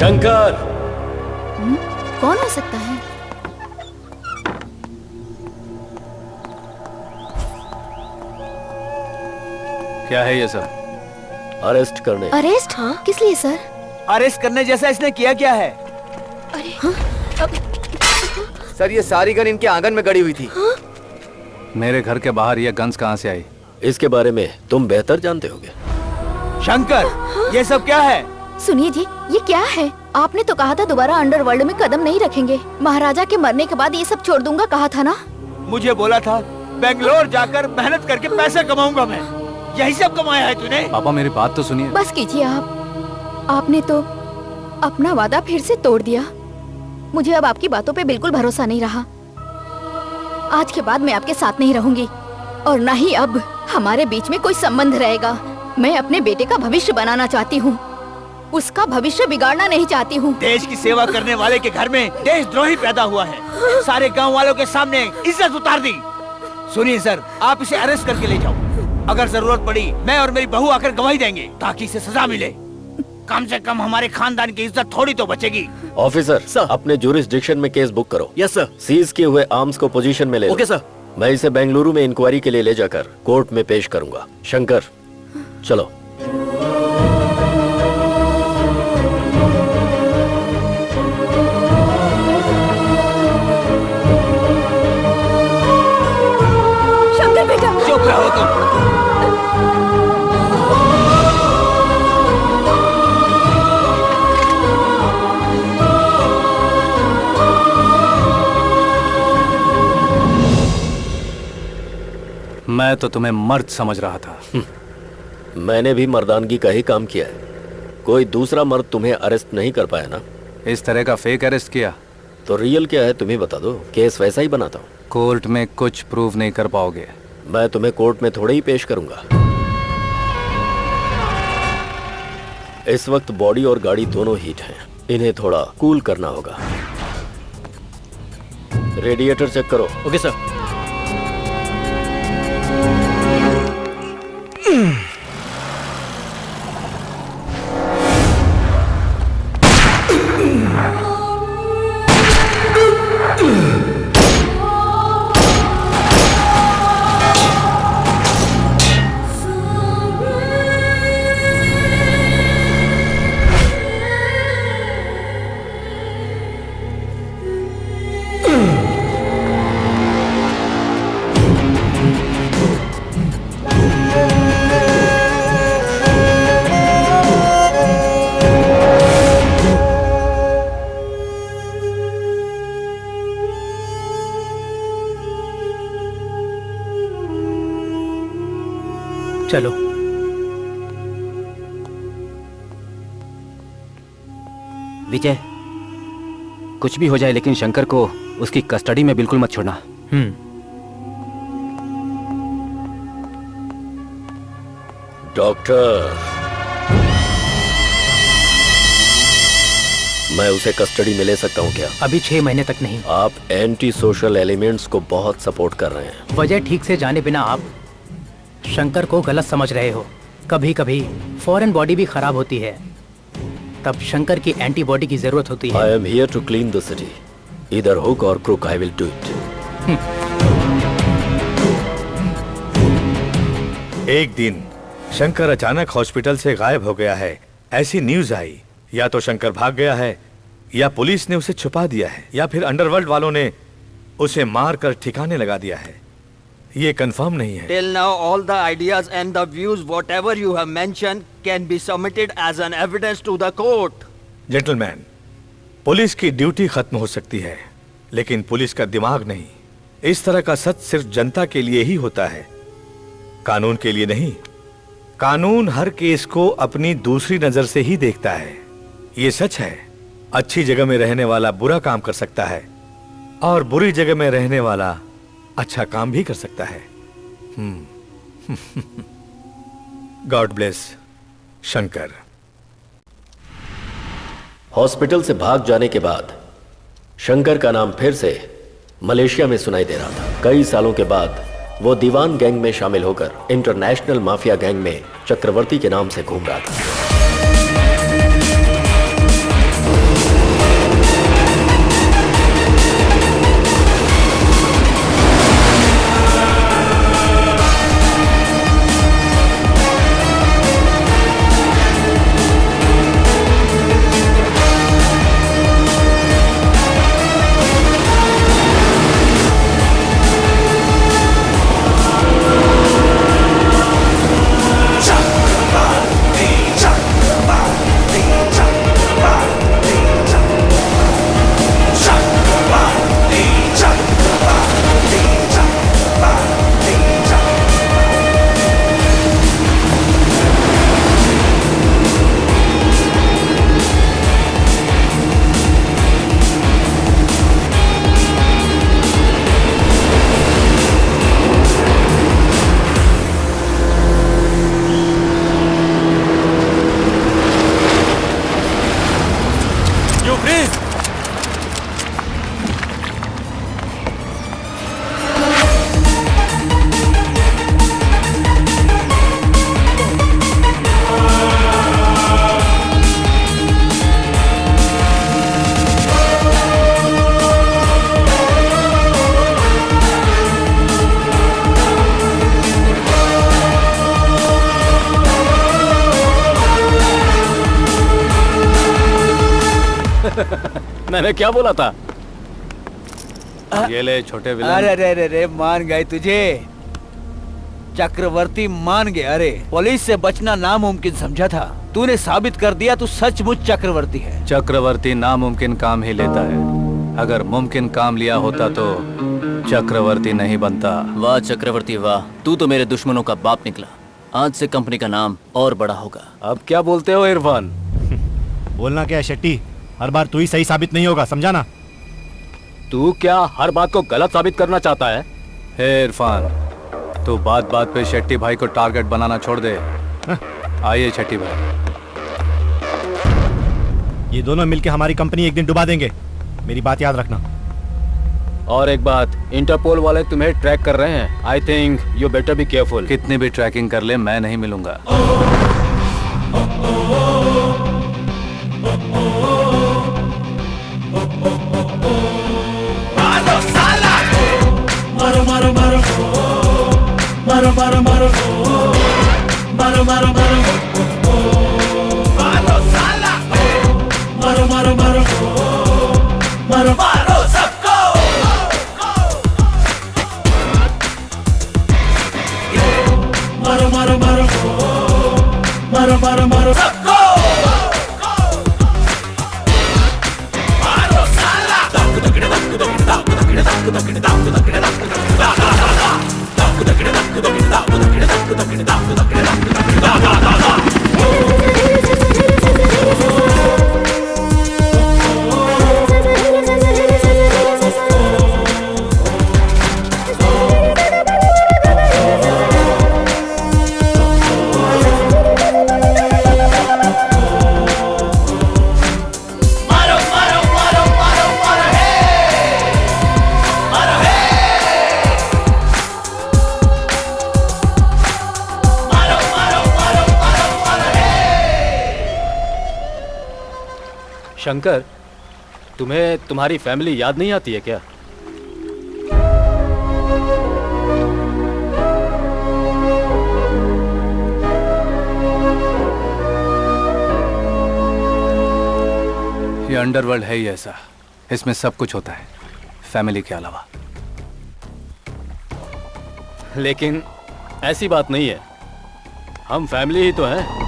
शंकर। कौन हो सकता है? क्या है ये सर? अरेस्ट करने। अरेस्ट? हाँ, किस लिए सर? अरेस्ट करने जैसा इसने किया क्या है? अरे हाँ? सर ये सारी गन इनके आंगन में गड़ी हुई थी। हाँ? मेरे घर के बाहर ये गन्स कहाँ से आई? इसके बारे में तुम बेहतर जानते होगे। शंकर, ये सब क्या है? सुनिए जी, ये क्या है? आपने तो कहा था दोबारा अंडरवर्ल्ड में कदम नहीं रखेंगे। महाराजा के मरने के बाद ये सब छोड़ दूंगा कहा था ना? मुझे बोला था बेंगलोर जाकर मेहनत करके पैसे कमाऊंगा मैं। यही सब कमाया है तूने? पापा मेरी बात तो सुनिए। बस कीजिए आप। आपने तो अपना वादा फिर से तोड़ दिया। मुझे अब आपकी बातों पे बिल्कुल भरोसा नहीं रहा। आज के बाद मैं आपके साथ नहीं रहूंगी और न ही अब हमारे बीच में कोई संबंध रहेगा। मैं अपने बेटे का भविष्य बनाना चाहती हूँ, उसका भविष्य बिगाड़ना नहीं चाहती हूँ। देश की सेवा करने वाले के घर में देशद्रोही पैदा हुआ है। सारे गांव वालों के सामने इज्जत उतार दी। सुनिए सर, आप इसे अरेस्ट करके ले जाओ। अगर जरूरत पड़ी मैं और मेरी बहू आकर गवाही देंगे ताकि इसे सजा मिले। कम से कम हमारे खानदान की इज्जत थोड़ी तो बचेगी। ऑफिसर सर, अपने जुरिस्डिक्शन में केस बुक करो। Yes sir. सीज किए हुए आर्म्स को पोजीशन में ले लो। Okay sir. मैं इसे बेंगलुरु में इंक्वायरी के लिए ले जाकर कोर्ट में पेश करूंगा। शंकर चलो। शंकर बेटा, चुप रहो तुम। मैं तो तुम्हें मर्द समझ रहा था। मैंने भी मर्दानगी का ही काम किया है। कोई दूसरा मर्द तुम्हें अरेस्ट नहीं कर पाया ना? इस तरह का फेक अरेस्ट किया तो रियल क्या है तुम्हें बता दो, केस वैसा ही बनाता हूँ। कोर्ट में कुछ प्रूव नहीं कर पाओगे। मैं तुम्हें कोर्ट में थोड़े ही पेश करूंगा। इस वक्त बॉडी और गाड़ी दोनों हीट हैं, इन्हें थोड़ा कूल करना होगा। रेडिएटर चेक करो। Okay sir. चलो। विजय, कुछ भी हो जाए लेकिन शंकर को उसकी कस्टडी में बिल्कुल मत छोड़ना। डॉक्टर, मैं उसे कस्टडी में ले सकता हूँ क्या? अभी 6 महीने तक नहीं। आप एंटी सोशल एलिमेंट्स को बहुत सपोर्ट कर रहे हैं। वजह ठीक से जाने बिना आप शंकर को गलत समझ रहे हो। कभी कभी फॉरेन बॉडी भी खराब होती है, तब शंकर की एंटीबॉडी की जरूरत होती है। I am here to clean the city. Either hook और crook, I will do it. एक दिन शंकर अचानक हॉस्पिटल से गायब हो गया है, ऐसी न्यूज आई। या तो शंकर भाग गया है, या पुलिस ने उसे छुपा दिया है, या फिर अंडरवर्ल्ड वालों ने उसे मार कर ठिकाने लगा दिया है। ये कंफर्म नहीं है। Till now, all the ideas and the views, whatever you have mentioned, can be submitted as an evidence to the court. Gentleman, police की ड्यूटी खत्म हो सकती है, लेकिन पुलिस का दिमाग नहीं। इस तरह का सच सिर्फ जनता के लिए ही होता है, कानून के लिए नहीं। कानून हर केस को अपनी दूसरी नजर से ही देखता है। ये सच है, अच्छी जगह में रहने वाला बुरा काम कर सकता है और बुरी जगह में रहने वाला अच्छा काम भी कर सकता है। God bless Shankar. हॉस्पिटल से भाग जाने के बाद शंकर का नाम फिर से मलेशिया में सुनाई दे रहा था। कई सालों के बाद वो दीवान गैंग में शामिल होकर इंटरनेशनल माफिया गैंग में चक्रवर्ती के नाम से घूम रहा था। मैंने क्या बोला था? ये ले छोटे विलन। अरे अरे अरे अरे, मान गए तुझे चक्रवर्ती, मान गए। अरे पुलिस से बचना नामुमकिन समझा था, तूने साबित कर दिया तू सचमुच चक्रवर्ती है। चक्रवर्ती नामुमकिन काम ही लेता है, अगर मुमकिन काम लिया होता तो चक्रवर्ती नहीं बनता। वाह चक्रवर्ती वाह, तू तो मेरे दुश्मनों का बाप निकला। आज से कंपनी का नाम और बड़ा होगा। अब क्या बोलते हो इरफान? बोलना क्या है शेट्टी, हर बार तू ही सही साबित नहीं होगा, समझा ना? तू क्या हर बात को गलत साबित करना चाहता है? हे इरफान, तू बात बात पे शेट्टी भाई को टारगेट बनाना छोड़ दे। आइए शेट्टी भाई। ये दोनों मिलके हमारी कंपनी एक दिन डुबा देंगे, मेरी बात याद रखना। और एक बात, इंटरपोल वाले तुम्हें ट्रैक कर रहे हैं। I think you better be careful. कितनी भी ट्रैकिंग कर ले, मैं नहीं मिलूंगा। मारो मारो मारो मारो मारो मारो मारो मारो मारो मारो साला मारो मारो मारो मारो मारो सबको मारो मारो मारो मारो मारो मारो सबको मारो साला शंकर, तुम्हें तुम्हारी फैमिली याद नहीं आती है क्या? ये अंडरवर्ल्ड है ही ऐसा, इसमें सब कुछ होता है फैमिली के अलावा। लेकिन ऐसी बात नहीं है, हम फैमिली ही तो हैं।